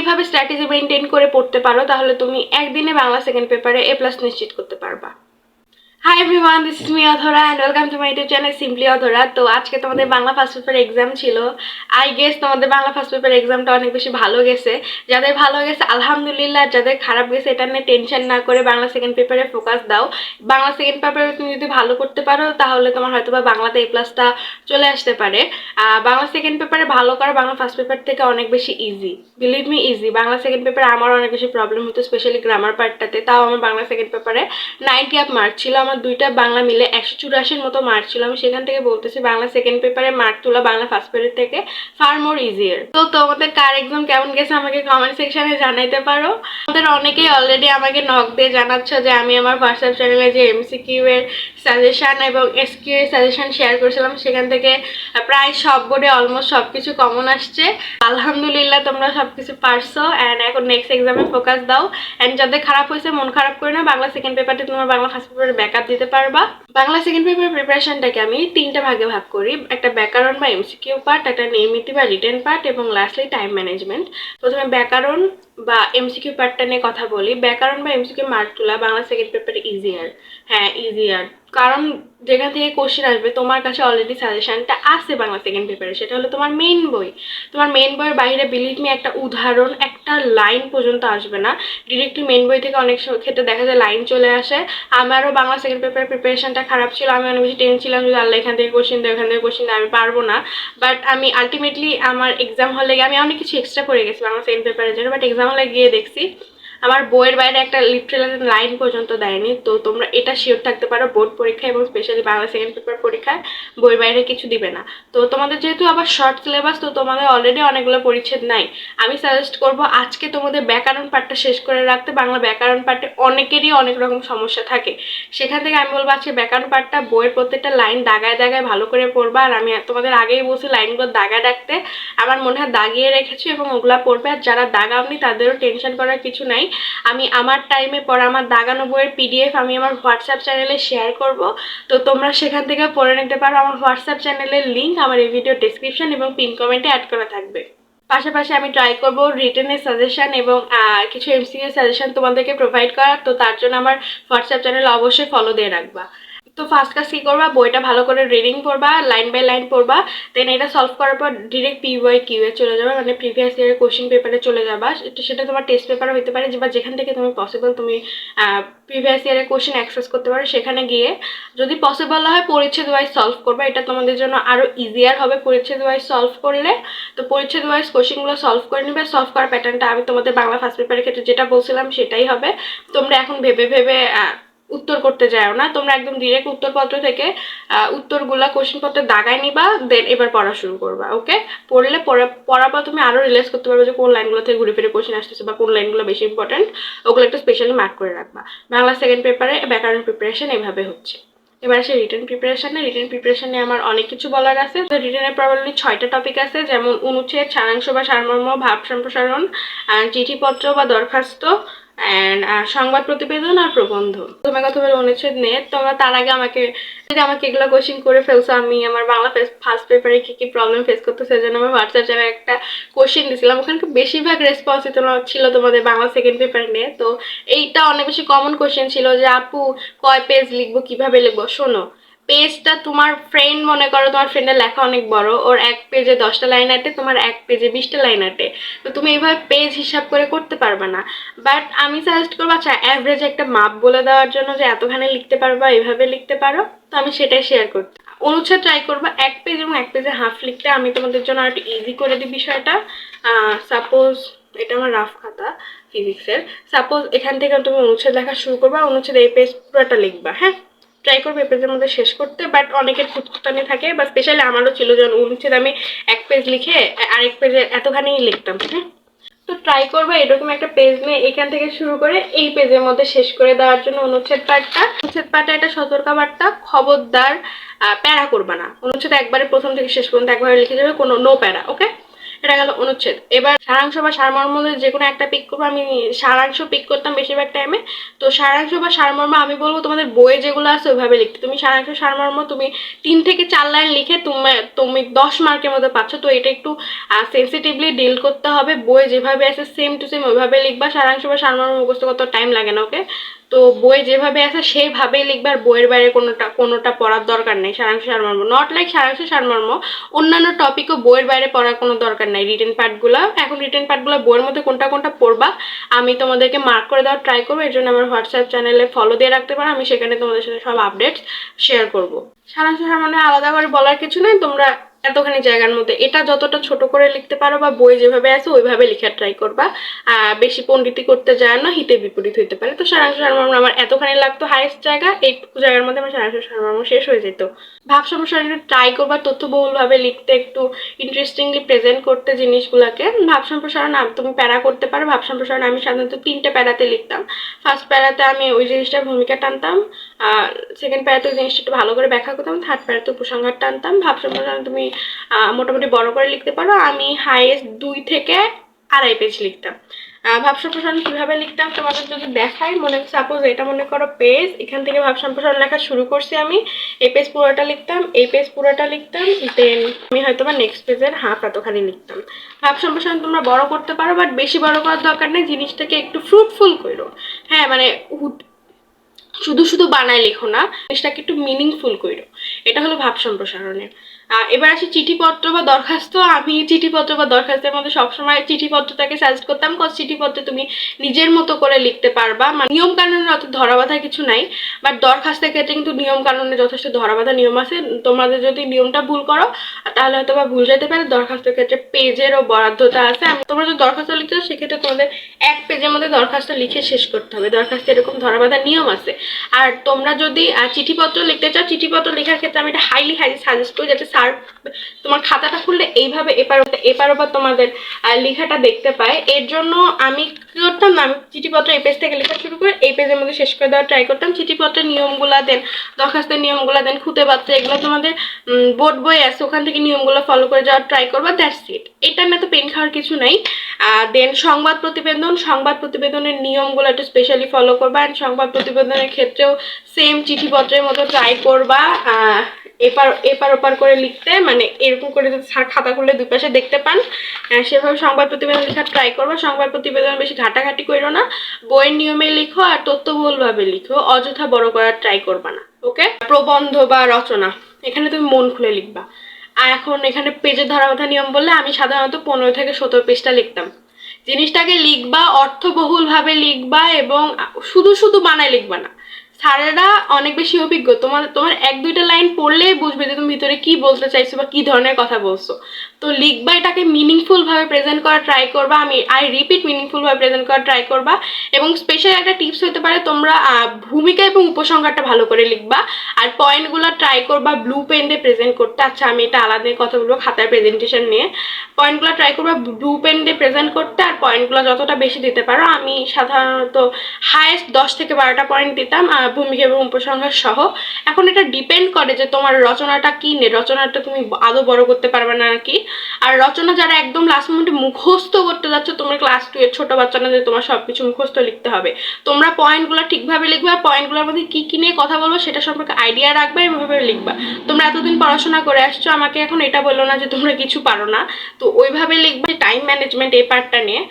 এইভাবে strategy maintain করে পড়তে পারো তাহলে তুমি একদিনে বাংলা সেকেন্ড পেপারে A+ নিশ্চিত করতে পারবা। Hi everyone, this is me Adhara and welcome to my YouTube channel simply Adhara. তো আজকে তোমাদের বাংলা ফার্স্ট পেপার এক্সাম ছিল। আই গেস তোমাদের বাংলা ফার্স্ট পেপার এক্সামটা অনেক বেশি ভালো গেছে। যাদের ভালো গেছে আলহামদুলিল্লাহ, যাদের খারাপ গেছে এটা নিয়ে টেনশন না করে বাংলা সেকেন্ড পেপারে ফোকাস দাও। বাংলা সেকেন্ড পেপারে তুমি যদি ভালো করতে পারো তাহলে তোমার হয়তো বা বাংলাতে A+টা চলে আসতে পারে। বাংলা সেকেন্ড পেপারে ভালো করা বাংলা ফার্স্ট পেপার থেকে অনেক বেশি easy, believe me easy. Bangla second পেপারে আমার অনেক বেশি প্রবলেম হতো, স্পেশালি গ্রামার পার্টটাতে। তাও আমার বাংলা সেকেন্ড পেপারে 90 আপ মার্ক ছিল। আমার দুইটা বাংলা মিলে 184 মতো মার্ক ছিল। আমি সেখান থেকে বলতেছি বাংলা সেকেন্ড পেপারে মার্ক তোলা বাংলা ফার্স্ট পেপার থেকে ফার মোর ইজিয়ার। তো তোমাদের কার এক্সাম কেমন গেছে আমাকে কমেন্ট সেকশনে জানাইতে পারো। তোমাদের অনেকেই অলরেডি আমাকে নক দিয়ে জানাচ্ছ যে আমি আমার হোয়াটসঅ্যাপ চ্যানেলে যে MCQ এর সাজেশন এবং SQ এর সাজেশন শেয়ার করেছিলাম সেখান থেকে প্রায় সব বোর্ডে অলমোস্ট সব কিছু কমন আসছে। আলহামদুলিল্লাহ তোমরা সব কিছু পারছো অ্যান্ড এখন নেক্সট এক্সামে ফোকাস দাও। অ্যান্ড যাদের খারাপ হয়েছে মন খারাপ করে না, বাংলা সেকেন্ড পেপারটি তোমার বাংলা ফার্স্ট পেপারে ব্যাকআপ দিতে পারবা। বাংলা সেকেন্ড পেপার প্রিপারেশনটাকে আমি 3টা ভাগে ভাগ করি। একটা ব্যাকরণ বা MCQ পার্ট, একটা নির্মিতি বা রিটেন পার্ট এবং লাস্টলি টাইম ম্যানেজমেন্ট। প্রথমে ব্যাকরণ বা MCQ পার্টটা নিয়ে কথা বলি। ব্যাকরণ বা MCQ মার্ক তোলা বাংলা সেকেন্ড পেপারে ইজিয়ার। হ্যাঁ ইজিয়ার, কারণ যেখান থেকে কোশ্চেন আসবে তোমার কাছে অলরেডি সাজেশনটা আছে বাংলা সেকেন্ড পেপারে, সেটা হলো তোমার মেইন বই। তোমার মেইন বইয়ের বাইরে বিলিভ মি একটা উদাহরণ, একটা লাইন পর্যন্ত আসবে না। ডিরেক্টলি মেইন বই থেকে অনেক ক্ষেত্রে দেখা যায় লাইন চলে আসে। আমারও বাংলা সেকেন্ড পেপারের প্রিপারেশনটা খারাপ ছিল। আমি অনেক বেশি টেন্স ছিলাম যদি আল্লাহ এখান থেকে কোশ্চেন দেয়, এখান থেকে কোশ্চেন দেয়, আমি পারবো না। বাট আমি আলটিমেটলি আমার এক্সাম হলে গিয়ে আমি অনেক কিছু এক্সট্রা করে গেছি বাংলা সেকেন্ড পেপারের জন্য, বাট এক্সাম হলে গিয়ে দেখছি আমার বইয়ের বাইরে একটা লিটারাল লাইন পর্যন্ত দেয়নি। তো তোমরা এটা শিওর থাকতে পারো বোর্ড পরীক্ষা এবং স্পেশালি বাংলা সেকেন্ড পেপার পরীক্ষায় বইয়ের বাইরে কিছু দিবে না। তো তোমাদের যেহেতু আবার শর্ট সিলেবাস, তো তোমাদের অলরেডি অনেকগুলো পরিচ্ছেদ নাই। আমি সাজেস্ট করবো আজকে তোমাদের ব্যাকরণ পার্টটা শেষ করে রাখতে। বাংলা ব্যাকরণ পার্টে অনেকেরই অনেক রকম সমস্যা থাকে, সেখান থেকে আমি বলবো আজকে ব্যাকরণ পার্টটা বইয়ের প্রত্যেকটা লাইন দাগায় দাগায় ভালো করে পড়বা। আর আমি তোমাদের আগেই বলছি লাইনগুলো দাগায় রাখতে, আমার মনে হয় দাগিয়ে রেখেছি এবং ওগুলা পড়বে। আর যারা দাগাওনি তাদেরও টেনশন করার কিছু নাই। আমি আমার টাইমে পড়া আমার দাগানো বইয়ের PDF আমি আমার হোয়াটসঅ্যাপ চ্যানেলে শেয়ার করব। তো তোমরা সেখান থেকে পড়ে নিতে পারো। আমার হোয়াটসঅ্যাপ চ্যানেলের লিঙ্ক আমার এই ভিডিও ডেসক্রিপশন এবং পিন কমেন্টে অ্যাড করা থাকবে। পাশাপাশি আমি ট্রাই করব রিটেনের সাজেশন এবং কিছু MCQ সাজেশন তোমাদেরকে প্রোভাইড করার। তো তার জন্য আমার হোয়াটসঅ্যাপ চ্যানেলে অবশ্যই ফলো দিয়ে রাখবা। তো ফার্স্ট কাজ কী করবা, বইটা ভালো করে রিডিং পড়বা, লাইন বাই লাইন পড়বা। দেন এটা সলভ করার পর ডিরেক্ট PYQ এ চলে যাবে, মানে প্রিভিয়াস ইয়ারের কোশ্চেন পেপারে চলে যাবা। সেটা তোমার টেস্ট পেপারও হতে পারে বা যেখান থেকে তুমি পসিবল তুমি প্রিভিয়াস ইয়ারের কোশ্চেন অ্যাক্সেস করতে পারো। সেখানে গিয়ে যদি পসিবল হয় পরিচ্ছেদ ওয়াইজ সলভ করবা, এটা তোমাদের জন্য আরও ইজিয়ার হবে পরিচ্ছেদ ওয়াইজ সলভ করলে। তো পরিচ্ছেদ ওয়াইজ কোশ্চেনগুলো সলভ করে নেবে। সলভ করার প্যাটার্নটা আমি তোমাদের বাংলা ফার্স্ট পেপারের ক্ষেত্রে যেটা বলছিলাম সেটাই হবে। তোমরা এখন ভেবে ভেবে উত্তর করতে যাও না, তোমরা একদম ডিরেক্ট উত্তরপত্র থেকে উত্তরগুলা কোশ্চেনপত্রে দাগায় নিবা। দেন এবার পড়া শুরু করবা। ওকে, পড়লে পড়ার পর তুমি আরও রিয়েলাইজ করতে পারবে যে কোন লাইনগুলো থেকে ঘুরে ফিরে কোশ্চেন আসতেছে বা কোন লাইনগুলো বেশি ইম্পর্টেন্ট, ওগুলো একটু স্পেশালি মার্ক করে রাখবা। বাংলা সেকেন্ড পেপারে ব্যাকরণ প্রিপারেশন এভাবে হচ্ছে। এবার আসে রিটেন প্রিপারেশনে। রিটেন প্রিপারেশনে আমার অনেক কিছু বলার আছে। তো রিটেনের প্রবলেমলি 6টা টপিক আছে, যেমন অনুচ্ছেদ, সারাংশ বা সারমর্ম, ভাব সম্প্রসারণ, চিঠিপত্র বা দরখাস্ত, অ্যান্ড সংবাদ প্রতিবেদন আর প্রবন্ধ। তোমার কথা বলে অনুচ্ছেদ নিয়ে তোমরা তার আগে আমাকে এগুলো কোশ্চেন করে ফেলছো আমি আমার বাংলা ফার্স্ট পেপারে কি কি প্রবলেম ফেস করতে, সেজন্য আমি হোয়াটসঅ্যাপ চ্যানেলে একটা কোশ্চেন দিয়েছিলাম। ওখানে বেশিরভাগ রেসপন্স ছিল তোমাদের বাংলা সেকেন্ড পেপার নিয়ে। তো এইটা অনেক বেশি কমন কোশ্চেন ছিল যে আপু কয় পেজ লিখবো, কিভাবে লিখবো। শোনো, পেজটা তোমার ফ্রেন্ড, মনে করো তোমার ফ্রেন্ডের লেখা অনেক বড়, ওর এক পেজে 10টা লাইন আটে, তোমার এক পেজে 20টা লাইন আটে। তো তুমি এইভাবে পেজ হিসাব করে করতে পারবে না। বাট আমি সাজেস্ট করবো আচ্ছা অ্যাভারেজ একটা মাপ বলে দেওয়ার জন্য যে এতখানি লিখতে পারবা, এইভাবে লিখতে পারো। তো আমি সেটাই শেয়ার করতে অনুচ্ছেদ ট্রাই করবো 1 পেজ এবং 1 পেজে হাফ লিখতে। আমি তোমাদের জন্য আর একটু ইজি করে দিই বিষয়টা। সাপোজ এটা আমার রাফ খাতা ফিজিক্সের। সাপোজ এখান থেকে তুমি অনুচ্ছেদ লেখা শুরু করবা, অনুচ্ছেদ এই পেজ পুরোটা লিখবা। হ্যাঁ, ট্রাই করবো এই পেজের মধ্যে শেষ করতে। বাট অনেকের খুঁতখুঁতানি থাকে, বা স্পেশালি আমারও ছিল যখন অনুচ্ছেদ আমি 1 পেজ লিখে আরেক পেজে এতখানি লিখতাম। হ্যাঁ, তো ট্রাই করবো এরকম একটা পেজ নিয়ে এখান থেকে শুরু করে এই পেজের মধ্যে শেষ করে দেওয়ার জন্য অনুচ্ছেদ পাঠটা এটা সতর্কবার্তা, খবরদার প্যারা করবা না। অনুচ্ছেদ একবারে প্রথম থেকে শেষ পর্যন্ত একবারে লিখে যাবে, কোনো নো প্যারা। ওকে, এটা গেল অনুচ্ছেদ। এবার সারাংশ বা সারমর্ম যে কোনো একটা পিক করবো। আমি সারাংশ পিক করতাম বেশিরভাগ টাইমে। তো সারাংশ বা সারমর্ম আমি বলবো তোমাদের বইয়ে যেগুলো আছে ওইভাবে লিখতে। তুমি সারাংশ সারমর্ম তুমি 3 থেকে 4 লাইন লিখে তুমি 10 মার্কের মধ্যে পাচ্ছ। তো এটা একটু সেন্সিটিভলি ডিল করতে হবে। বই যেভাবে আছে সেম টু সেম ওইভাবে লিখবা। সারাংশ বা সারমর্ম মুখস্থ করতে টাইম লাগে না, ওকে? তো বই যেভাবে আছে সেইভাবেই লিখবা, আর বইয়ের বাইরে কোনোটা পড়ার দরকার নেই। সারাংশ সারমর্ম নট লাইক সারাংশ সারমর্ম, অন্যান্য টপিকও বইয়ের বাইরে পড়ার কোনো দরকার নাই। রিটেন পার্টগুলো এখন রিটেন পার্টগুলো বইয়ের মধ্যে কোনটা কোনটা পড়বা আমি তোমাদেরকে মার্ক করে দেওয়ার ট্রাই করবো। এর জন্য আমার হোয়াটসঅ্যাপ চ্যানেলে ফলো দিয়ে রাখতে পারো, আমি সেখানে তোমাদের সাথে সব আপডেটস শেয়ার করবো। সারাংশ সারমর্ম আলাদা করে বলার কিছু নেই, তোমরা এতখানি জায়গার মধ্যে এটা যতটা ছোট করে লিখতে পারো বা বই যেভাবে আছে ওইভাবে লেখার ট্রাই করবা। বেশি পণ্ডিতি করতে যায় না, হিতে বিপরীত হইতে পারে। তো সারাংশ সারমর্ম আমার এতখানি লাগতো হাইস্ট জায়গা, এইটুকু জায়গার মধ্যে আমার সারাংশ সারমর্ম শেষ হয়ে যেত। ভাব সম্প্রসারণ একটু ট্রাই করবা তথ্যবহুলভাবে লিখতে, একটু ইন্টারেস্টিংলি প্রেজেন্ট করতে জিনিসগুলোকে। ভাব সম্প্রসারণ তুমি প্যারা করতে পারো। ভাব সম্প্রসারণ আমি সাধারণত 3টে প্যারাতে লিখতাম। ফার্স্ট প্যারাতে আমি ওই জিনিসটার ভূমিকা টানতাম, সেকেন্ড প্যারাতে ওই জিনিসটা একটু ভালো করে ব্যাখ্যা করতাম, থার্ড প্যারাতে উপসংহার টানতাম। ভাব সম্প্রসারণ তুমি মোটামুটি বড় করে লিখতে পারো। আমি হাইয়েস্ট 2 থেকে 2.5 পেজ লিখতাম। ভাব সম্প্রসারণ কিভাবে লিখতাম তোমাদের যদি দেখাই, সাপোজ এটা মনে করো পেজ, এখান থেকে ভাব সম্প্রসারণ লেখা শুরু করছি আমি। এই পেজ পুরোটা লিখতাম, এই পেজ পুরোটা লিখতাম, দেন আমি হয়তো বা নেক্সট পেজের হাফ এতখানি লিখতাম। ভাব সম্প্রসারণ তোমরা বড় করতে পারো, বাট বেশি বড় করার দরকার নেই। জিনিসটাকে একটু ফ্রুটফুল করো। হ্যাঁ, মানে শুধু শুধু বানায় লিখো না, জিনিসটাকে একটু মিনিংফুল করো। এটা হলো ভাব সম্প্রসারণের। এবার আসি চিঠিপত্র বা দরখাস্ত। আমি চিঠিপত্র বা দরখাস্তের মধ্যে সবসময় চিঠিপত্রটাকে সাজেস্ট করতাম, কজ চিঠিপত্রে তুমি নিজের মতো করে লিখতে পারবা। মানে নিয়ম কানুনের অত ধরাবাঁধা কিছু নাই, বাট দরখাস্তের ক্ষেত্রে কিন্তু নিয়ম কানুনে যথেষ্ট ধরাবাঁধা নিয়ম আছে। তোমাদের যদি নিয়মটা ভুল করো তাহলে হয়তো বা ভুল যেতে পারে। দরখাস্তের ক্ষেত্রে পেজেরও বরাদ্দতা আছে। তোমরা যদি দরখাস্ত লিখতে চাও সেক্ষেত্রে তোমাদের 1 পেজের মধ্যে দরখাস্ত লিখে শেষ করতে হবে। দরখাস্তে এরকম ধরাবাঁধা নিয়ম আছে। আর তোমরা যদি চিঠিপত্র লিখতে চাও, চিঠিপত্র লেখার ক্ষেত্রে আমি এটা হাইলি সাজেস্ট করি, যাতে স্যার তোমার খাতাটা খুললে এইভাবে এপার ওপার তোমাদের লেখাটা দেখতে পায়। এর জন্য আমি কি করতাম না, আমি চিঠিপত্র এই পেজ থেকে লেখা শুরু করে এই পেজের মধ্যে শেষ করে দেওয়ার ট্রাই করতাম। চিঠিপত্রের নিয়মগুলা দেন, দরখাস্তের নিয়মগুলা দেন, খুদে পাত্র, এগুলো তোমাদের বোর্ড বই আছে, ওখান থেকে নিয়মগুলো ফলো করে যাওয়ার ট্রাই করবা। That's it. এটা না তো পেন খাওয়ার কিছু নাই। দেন সংবাদ প্রতিবেদনের নিয়মগুলো একটু স্পেশালি ফলো করবা। অ্যান্ড সংবাদ প্রতিবেদনের ক্ষেত্রেও সেম চিঠিপত্রের মতো ট্রাই করবা এপার ওপার করে লিখতে, মানে এরকম করে যদি খাতা খুললে দুই পাশে দেখতে পান সেভাবে সংবাদ প্রতিবেদন লেখার ট্রাই করবা। সংবাদ প্রতিবেদন বেশি ঘাটাঘাটি করো না, বইয়ের নিয়মে লিখো আর তথ্যবহুলভাবে লিখো, অযথা বড় করার ট্রাই করবা না, ওকে? প্রবন্ধ বা রচনা, এখানে তুমি মন খুলে লিখবা। আর এখন এখানে পেজের ধরাবাঁধা নিয়ম বললে আমি সাধারণত 15 থেকে 17 পেজটা লিখতাম। জিনিসটাকে লিখবা, অর্থবহুলভাবে লিখবা, এবং শুধু শুধু বানায় লিখবা না। স্যারেরা অনেক বেশি অভিজ্ঞ, তোমার 1-2টা লাইন পড়লেই বুঝবে যে তুমি ভিতরে কি বলতে চাইছো বা কি ধরনের কথা বলছো। তো লিখবা, এটাকে মিনিংফুল ভাবে প্রেজেন্ট করার ট্রাই করবা। আই রিপিট, মিনিংফুল ভাবে প্রেজেন্ট করার ট্রাই করবা। এবং স্পেশাল একটা টিপস হতে পারে, তোমরা ভূমিকা এবং উপসংহারটা ভালো করে লিখবা। আর পয়েন্টগুলো ট্রাই করবা ব্লু পেন দিয়ে প্রেজেন্ট করতে। আচ্ছা, আমি এটা আলাদা কথা বলবো খাতার প্রেজেন্টেশন নিয়ে। পয়েন্টগুলো ট্রাই করবা ব্লু পেন দিয়ে প্রেজেন্ট করতে, আর পয়েন্টগুলো যতটা বেশি দিতে পারো। আমি সাধারণত হাইয়েস্ট 10 থেকে 12টা পয়েন্ট দিতাম, ভূমিকা এবং উপসংহার সহ। এখন এটা ডিপেন্ড করে যে তোমার রচনাটা কি নিয়ে, রচনাটা তুমি আদৌ বড় করতে পারবে না নাকি। আর রচনা যারা একদম লাস্ট মোমেন্টে মুখস্থ করতে যাচ্ছ, তোমরা ক্লাস 2 এর ছোট বাচ্চা না যে তোমার সবকিছু মুখস্থ লিখতে হবে। তোমরা পয়েন্টগুলো ঠিকভাবে লিখবে, আর পয়েন্টগুলোর মধ্যে কি কি নিয়ে কথা বলবো সেটা সম্পর্কে আইডিয়া রাখবে, এভাবে লিখবা। তোমরা এতদিন পড়াশোনা করে আসছো, আমাকে এখন এটা বললো না যে তোমরা কিছু পারো না। তো ওইভাবে লিখবে। টাইম ম্যানেজমেন্ট এই পার্টটা নিয়ে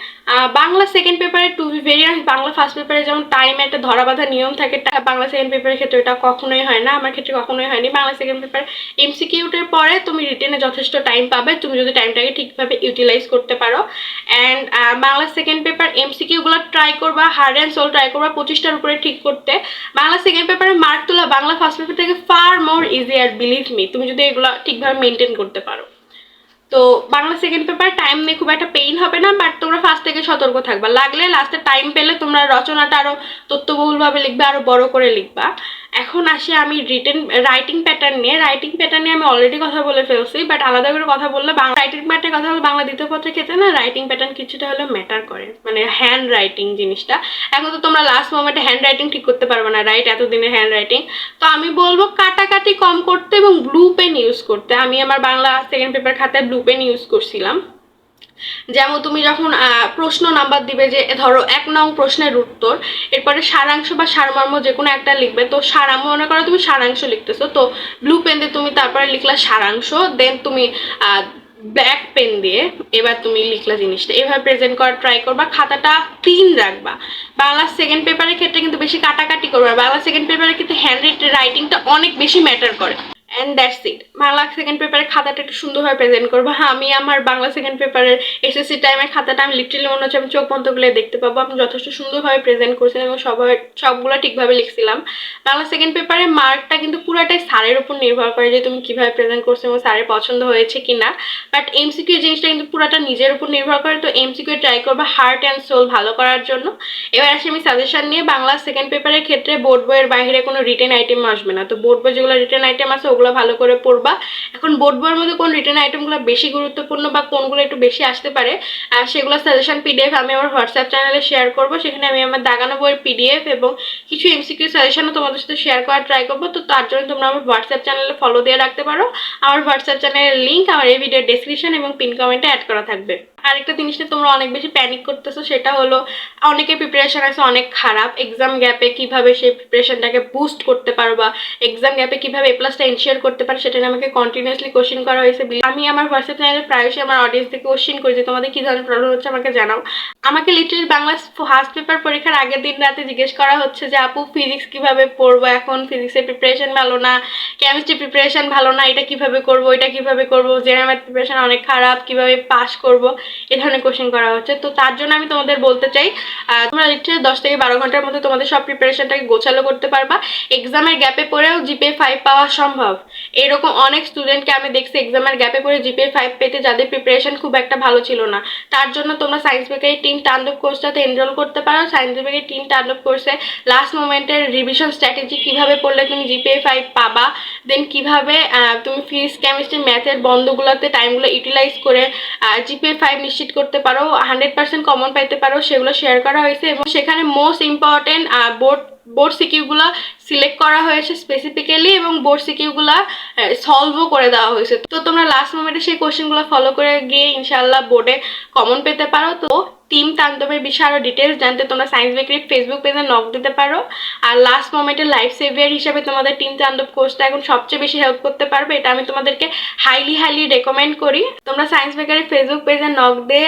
বাংলা সেকেন্ড পেপারে to be very honest, Bangla first পেপারে যেমন টাইমে একটা ধরাবাঁধা নিয়ম থাকে, বাংলা সেকেন্ড পেপারের ক্ষেত্রে এটা কখনোই হয় না। আমার ক্ষেত্রে কখনোই হয়নি। বাংলা সেকেন্ড পেপার এমসিকিউটের পরে তুমি রিটেনে যথেষ্ট টাইম পাবে, তুমি যদি টাইমটাকে ঠিকভাবে ইউটিলাইজ করতে পারো। অ্যান্ড বাংলা সেকেন্ড পেপার এমসিকিউগুলো ট্রাই করবা, হার্ড অ্যান্ড সোল ট্রাই করবা 25টার উপরে ঠিক করতে। বাংলা সেকেন্ড পেপারে মার্ক তোলা বাংলা ফার্স্ট পেপার থেকে ফার মোর ইজি, আর বিলিভ মি, তুমি যদি এগুলো ঠিকভাবে মেনটেন করতে পারো। তো বাংলা সেকেন্ড পেপার টাইম নিয়ে খুব একটা পেইন হবে না, বাট তোমরা ফার্স্ট থেকে সতর্ক থাকবা। লাগলে লাস্টে টাইম পেলে তোমরা রচনাটা আরো তথ্যবহুলভাবে লিখবে, আরো বড় করে লিখবা। এখন আসি আমি রাইটিং প্যাটার্ন নিয়ে। রাইটিং প্যাটার্ন নিয়ে আমি অলরেডি কথা বলে ফেলছি, বাট আলাদা করে কথা বললে রাইটিং প্যাটার্নের কথা হলো বাংলা দ্বিতীয় পত্রের ক্ষেত্রে না রাইটিং প্যাটার্ন কিছুটা হলেও ম্যাটার করে, মানে হ্যান্ড রাইটিং জিনিসটা। এখন তো তোমরা লাস্ট মোমেন্টে হ্যান্ড রাইটিং ঠিক করতে পারবে না, রাইট? এতদিনের হ্যান্ড রাইটিং। তো আমি বলবো কাটাকাটি কম করতে এবং ব্লু পেন ইউজ করতে। আমি আমার বাংলা সেকেন্ড পেপার খাতায় ব্লু পেন ইউজ করছিলাম। যেমন তুমি যখন প্রশ্ন নাম্বার দিবে, যে ধরো 1 নং প্রশ্নের উত্তর, এরপরে সারাংশ বা সারমর্ম যে কোনো একটা লিখবে। তো মনে করো তুমি সারাংশ লিখতেছো, তো ব্লু পেন দিয়ে তুমি তারপরে লিখলা সারাংশ, দেন তুমি ব্ল্যাক পেন দিয়ে এবার তুমি লিখলা জিনিসটা। এভাবে প্রেজেন্ট করার ট্রাই করবা, খাতাটা ক্লিন রাখবা। বাংলা সেকেন্ড পেপারের ক্ষেত্রে কিন্তু বেশি কাটাকাটি করবা, বাংলা সেকেন্ড পেপারে কিন্তু হ্যান্ড রাইটিংটা অনেক বেশি ম্যাটার করে। And that's it. Bangla second পেপারের খাতাটা একটু সুন্দরভাবে প্রেজেন্ট করবো। হ্যাঁ, আমি আমার বাংলা সেকেন্ড পেপারের এসএসসি টাইমের খাতাটা আমি লিটারালি মনে হচ্ছে আমি চোখ বন্ধ করলে দেখতে পাবো। আমি যথেষ্ট সুন্দরভাবে প্রেজেন্ট করছিলাম এবং সবগুলো ঠিকভাবে লিখছিলাম। বাংলা সেকেন্ড পেপারে মার্কটা কিন্তু পুরাটাই স্যারের উপর নির্ভর করে যে তুমি কিভাবে প্রেজেন্ট করছো এবং স্যারের পছন্দ হয়েছে কিনা। বাট এমসিকিউ জিনিসটা কিন্তু পুরাটা নিজের উপর নির্ভর করে। তো এমসিকিউ ট্রাই করবা হার্ট অ্যান্ড সোল ভালো করার জন্য। এবার আসি আমি সাজেশন নিয়ে। বাংলা সেকেন্ড পেপারের ক্ষেত্রে বোর্ড বইয়ের বাইরে কোনো রিটেন আইটেম আসবে না। তো বোর্ড বই যেগুলো রিটেন আইটেম আছে ওগুলো ভালো করে পড়বা। এখন বোর্ড বইয়ের মধ্যে কোন রিটেন আইটেমগুলো বেশি গুরুত্বপূর্ণ বা কোনগুলো একটু বেশি আসতে পারে, সেগুলো সাজেশন পিডিএফ আমি আমার হোয়াটসঅ্যাপ চ্যানেলে শেয়ার করবো। সেখানে আমি আমার দাগানো বইয়ের পিডিএফ এবং কিছু এমসিকিউ সাজেশনও তোমাদের সাথে শেয়ার করার ট্রাই করবো। তো তার জন্য তোমরা আমার হোয়াটসঅ্যাপ চ্যানেলে ফলো দিয়ে রাখতে পারো। আমার হোয়াটসঅ্যাপ চ্যানেলের লিঙ্ক আমার এই ভিডিওর ডেসক্রিপশন এবং পিন কমেন্টে অ্যাড করা থাকবে। আরেকটা জিনিস নিয়ে তোমরা অনেক বেশি প্যানিক করতেছো, সেটা হলো অনেকের প্রিপারেশন আছে অনেক খারাপ। এক্সাম গ্যাপে কিভাবে সেই প্রিপারেশনটাকে বুস্ট করতে পারো বা এক্সাম গ্যাপে কিভাবে এ+টা এনশিওর করতে পারো, সেটা নিয়ে আমাকে কন্টিনিউয়াসলি কোশ্চেন করা হয়েছে। আমি আমার হোয়াটসঅ্যাপ চ্যানেলে প্রায়শই আমার অডিয়েন্সকে কোশ্চেন করি যে তোমাদের কি ধরনের প্রবলেম হচ্ছে আমাকে জানাও। আমাকে লিটারালি বাংলা ফার্স্ট পেপার পরীক্ষার আগের দিন রাতে জিজ্ঞেস করা হচ্ছে যে আপু ফিজিক্স কিভাবে পড়বো, এখন ফিজিক্সের প্রিপারেশন ভালো না, কেমিস্ট্রি প্রিপারেশন ভালো না, এটা কিভাবে করবো, এটা কিভাবে করবো, জেনারেল ম্যাথ প্রিপারেশন অনেক খারাপ, কিভাবে পাস করবো, এ ধরনের কোশ্চেন করা হচ্ছে। তো তার জন্য আমি তোমাদের বলতে চাই, তোমরা লিটারালি 10 থেকে 12 ঘন্টার মধ্যে তোমাদের সব প্রিপারেশনটাকে গোছালো করতে পারবা। এক্সামের গ্যাপে পড়েও জিপিএ 5 পাওয়া সম্ভব। এরকম অনেক স্টুডেন্টকে আমি দেখছি এক্সামের গ্যাপে পড়ে জিপিএ 5 পেতে, যাদের প্রিপারেশন খুব একটা ভালো ছিল না। তার জন্য তোমরা সায়েন্স বেকারি টিম তাণ্ডব কোর্সটাতে এনরোল করতে পারো। সায়েন্স বেকারি টিম তাণ্ডব কোর্সে লাস্ট মোমেন্টের রিভিশন স্ট্র্যাটেজি, কিভাবে পড়লে তুমি জিপিএ 5 পাবা, দেন কিভাবে তুমি ফিজিক্স কেমিস্ট্রি ম্যাথের বন্ধগুলোতে টাইমগুলো ইউটিলাইজ করে জিপিএ 5 নিশ্চিত করতে পারো, 100% কমন পাইতে পারো, সেগুলো শেয়ার করা হয়েছে। এবং সেখানে মোস্ট ইম্পর্টেন্ট বোর্ড সিকিউগুলো সিলেক্ট করা হয়েছে স্পেসিফিক্যালি এবং বোর্ড সিকিউগুলো সলভও করে দেওয়া হয়েছে। তো তোমরা লাস্ট মোমেন্টে সেই কোশ্চেনগুলো ফলো করে গিয়ে ইনশাআল্লাহ বোর্ডে কমন পেতে পারো। তো টিম তাণ্ডবের বিষয়ে আরও ডিটেলস জানতে তোমরা সায়েন্স বেকারি ফেসবুক পেজে নক দিতে পারো। আর লাস্ট মোমেন্টে লাইফ সেভিয়ার হিসেবে তোমাদের টিম তাণ্ডব কোর্সটা এখন সবচেয়ে বেশি হেল্প করতে পারবে। এটা আমি তোমাদেরকে হাইলি রেকমেন্ড করি। তোমরা সায়েন্স বেকারি ফেসবুক পেজে নক দিয়ে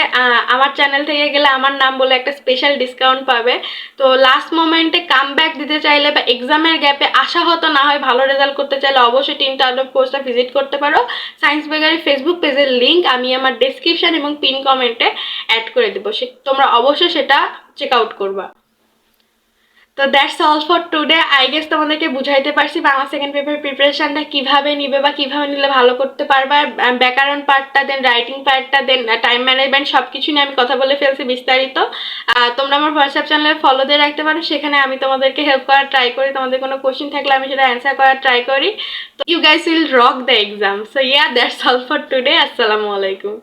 আমার চ্যানেল থেকে গেলে আমার নাম বলে একটা স্পেশাল ডিসকাউন্ট পাবে। তো লাস্ট মোমেন্টে কাম ব্যাক দিতে চাইলে বা এক্সামের গ্যাপে আশাহত না হয় ভালো রেজাল্ট করতে চাইলে অবশ্যই টিম তাণ্ডব কোর্সটা ভিজিট করতে পারো। সায়েন্স বেকারি ফেসবুক পেজের লিঙ্ক আমি আমার ডেসক্রিপশন এবং পিন কমেন্টে অ্যাড করে দেবো, তোমরা অবশ্যই সেটা চেক আউট করবা। তো that's all for today. I guess তোমাদেরকে বুঝাইতে পারছি বাংলা সেকেন্ড পেপার প্রিপারেশনটা কিভাবে নিবে বা কিভাবে নিলে ভালো করতে পারবা। ব্যাকরণ পার্টটা, দেন রাইটিং পার্টটা, দেন টাইম ম্যানেজমেন্ট, সব কিছু নিয়ে আমি কথা বলে ফেলছি বিস্তারিত। তোমরা আমার হোয়াটসঅ্যাপ চ্যানেলে ফলো দিয়ে রাখতে পারো, সেখানে আমি তোমাদেরকে হেল্প করার ট্রাই করি। তোমাদের কোনো কোশ্চেন থাকলে আমি সেটা অ্যান্সার করার ট্রাই করি। তো you guys will rock the exam. So yeah, that's all for today. আসসালামু আলাইকুম।